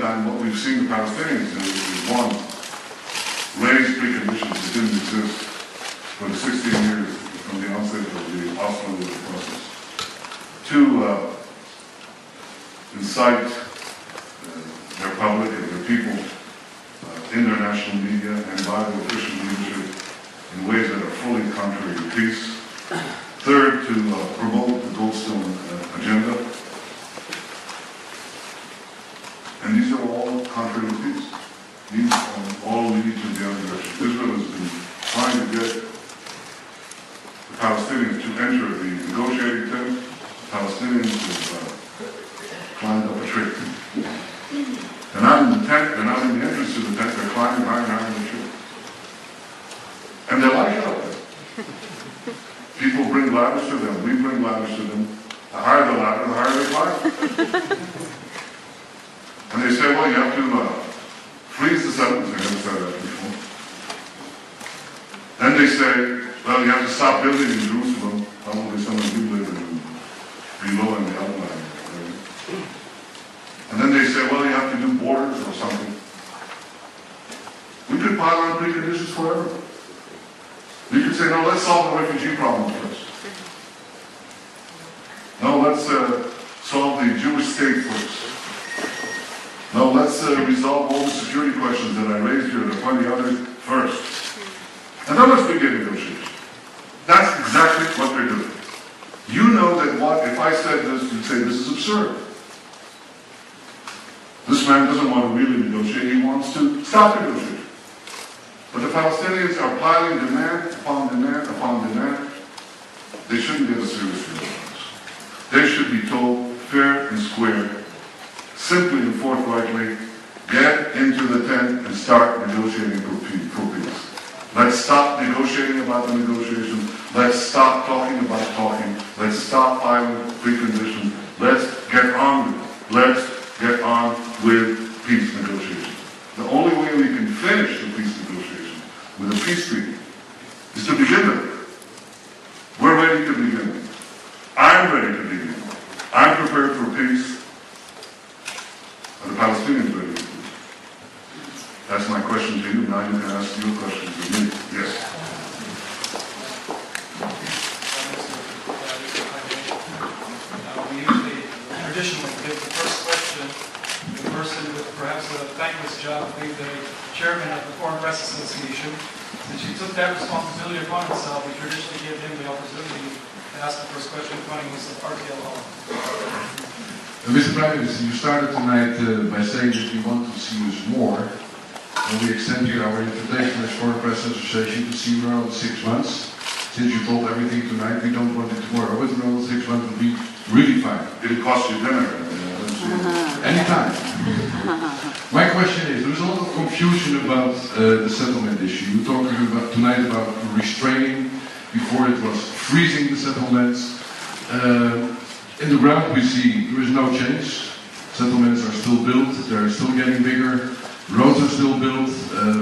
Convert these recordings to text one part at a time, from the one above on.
time, what we've seen the Palestinians do is, one, raise preconditions that didn't exist for the 16 years from the onset of the Oslo process. Two, incite their public and their people in their national media and by the official leadership in ways that are fully contrary to peace. Third, to promote the Goldstone agenda. And these are all contrary to peace. These all lead to the other direction. Israel has been trying to get the Palestinians to enter the negotiating tent. The Palestinians have climbed up a tree. They're not in the tent, they're not in the entrance to the tent, they're climbing higher and higher in the tree. And they like it up there. People bring ladders to them, we bring ladders to them. The higher the ladder, the higher they climb. And they say, well, you have to freeze the settlements. I never said that before. Then they say, well, you have to stop building in Jerusalem. Probably some of you live below in the outline. And then they say, well, you have to do borders or something. We could pile on preconditions forever. We could say, no, let's solve the refugee problem first. No, let's solve the Jewish state first. No, let's resolve all the security questions that I raised here, there are plenty others, first. And then let's begin negotiations. That's exactly what they're doing. You know that if I said this, you'd say this is absurd. This man doesn't want to really negotiate, he wants to stop negotiating. But the Palestinians are piling demand upon demand upon demand. They shouldn't get a serious response. They should be told fair and square, simply and forthrightly, get into the tent and start negotiating for peace. Let's stop negotiating about the negotiations. Let's stop talking about talking. Let's stop piling preconditions. Let's get on with it. Let's get on with peace negotiations. The only way we can finish the peace negotiations with a peace treaty is to begin with it. We're ready to begin. I'm ready to begin. I'm prepared for peace. Are the Palestinians ready for peace? That's my question to you. Now you can ask your question to me. Yes. We usually, traditionally, give the first question to the person with perhaps a thankless job of being the chairman of the Foreign Press Association. Since he took that responsibility upon himself, we traditionally give him the opportunity to ask the first question, pointing Mr. RTL Hall. Mr. Prime Minister, you started tonight by saying that you want to see us more. And we extend you our invitation as Foreign Press Association to see you around 6 months. Since you told everything tonight, we don't want it tomorrow, but around 6 months would be really fine. It'll cost you dinner. Anytime. My question is, there's a lot of confusion about the settlement issue. You were talking about tonight about restraining, before it was freezing the settlements. In the ground we see there is no change. Settlements are still built, they're still getting bigger, roads are still built,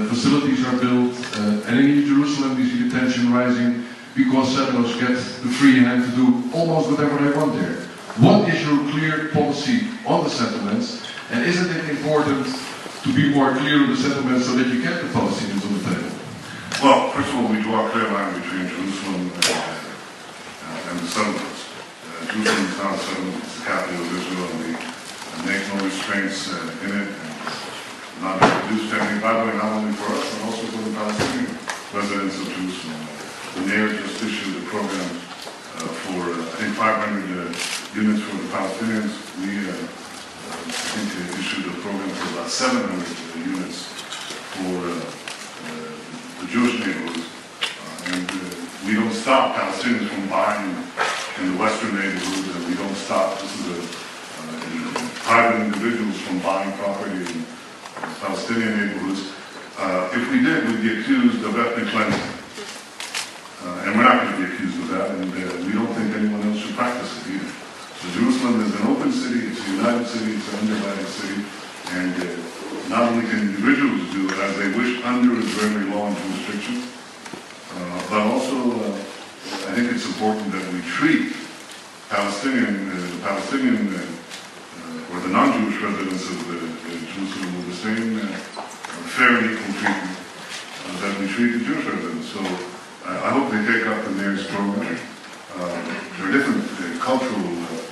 facilities are built, and in Jerusalem we see the tension rising because settlers get the free hand to do almost whatever they want there. What is your clear policy on the settlements, and isn't it important to be more clear on the settlements so that you get the Palestinians on the table? Well, first of all, we draw a clear line between Jerusalem and the settlements. Jerusalem is not a settlement, it's the capital of Israel, and we make no restraints in it, and not introduced anything, by the way, not only for us, but also for the Palestinian residents of Jerusalem. The mayor just issued a program for, I think, 500 units for the Palestinians. We, I think, issued a program for about 700 units for the Jewish neighborhoods. And we don't stop Palestinians from buying in the western neighborhoods, and we don't stop, this is private individuals from buying property in Palestinian neighborhoods. If we did, we'd be accused of ethnic cleansing. And we're not going to be accused of that, and we don't think anyone else should practice it either. So Jerusalem is an open city, it's a united city, it's an undivided city, and not only can individuals do it as they wish under Israeli law and jurisdiction, but also I think it's important that we treat the Palestinian or the non-Jewish residents of Jerusalem with the same fair and equal treatment that we treat the Jewish residents. So I hope they take up the mayor's program. There are different cultural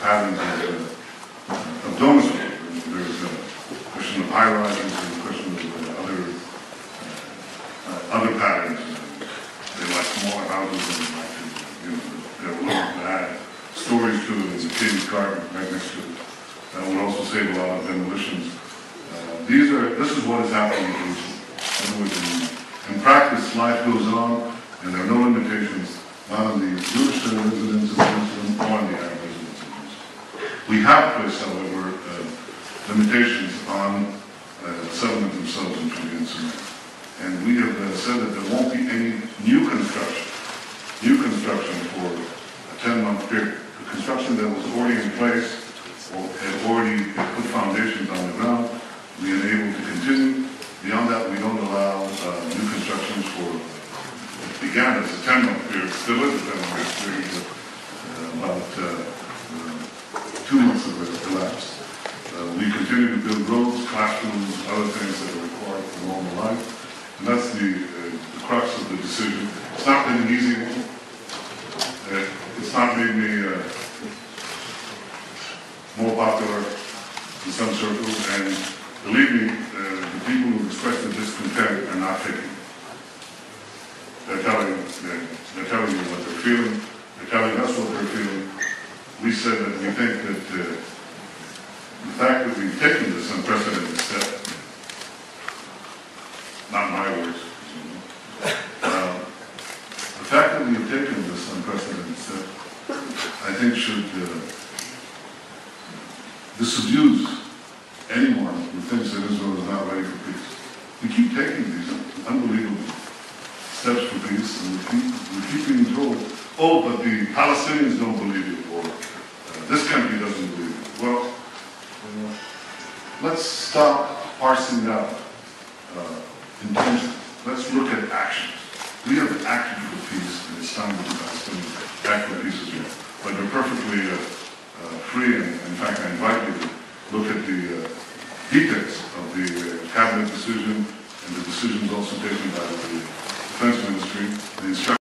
patterns of domicile. There's a question of high rises and a question of other patterns. They like smaller houses and they like to, they're willing to add stories to it. There's a kid's garden right next to it. That would also save a lot of demolitions. This is what is happening in Jerusalem. In other words, in practice, life goes on, and there are no limitations, not on the Jewish residents of Jerusalem or on the Arab residents of Jerusalem. We have placed, however, limitations on settlement themselves in Judean Samaria. And we have said that there won't be any new construction for a 10-month period. The construction that was already in place or had already put foundations on the ground, we are able to continue. Beyond that, we don't allow new constructions for, it began as a 10-month period, still is a 10-month period, about 2 months of it elapsed. We continue to build roads, classrooms, other things that are required for normal life. And that's the crux of the decision. It's not been an easy one. It's not made me more popular in some circles, and believe me, the people who expressed the discontent are not taking it. They're telling you what they're feeling. They're telling us what they're feeling. We said that we think that the fact that we've taken this unprecedented step, not my words, the fact that we've taken this unprecedented step, I think should disabuse anyone who thinks that Israel is not ready for peace. We keep taking these unbelievable steps for peace, and we keep being told, oh, but the Palestinians don't believe it, or this country doesn't believe it. Well, let's stop parsing out intentions. Let's look at actions. We have acted for peace, and it's time that the Palestinians act for peace as well. But they're perfectly free, and in fact, I invite you to look at the details of the cabinet decision and the decisions also taken by the Defense Ministry, the instructions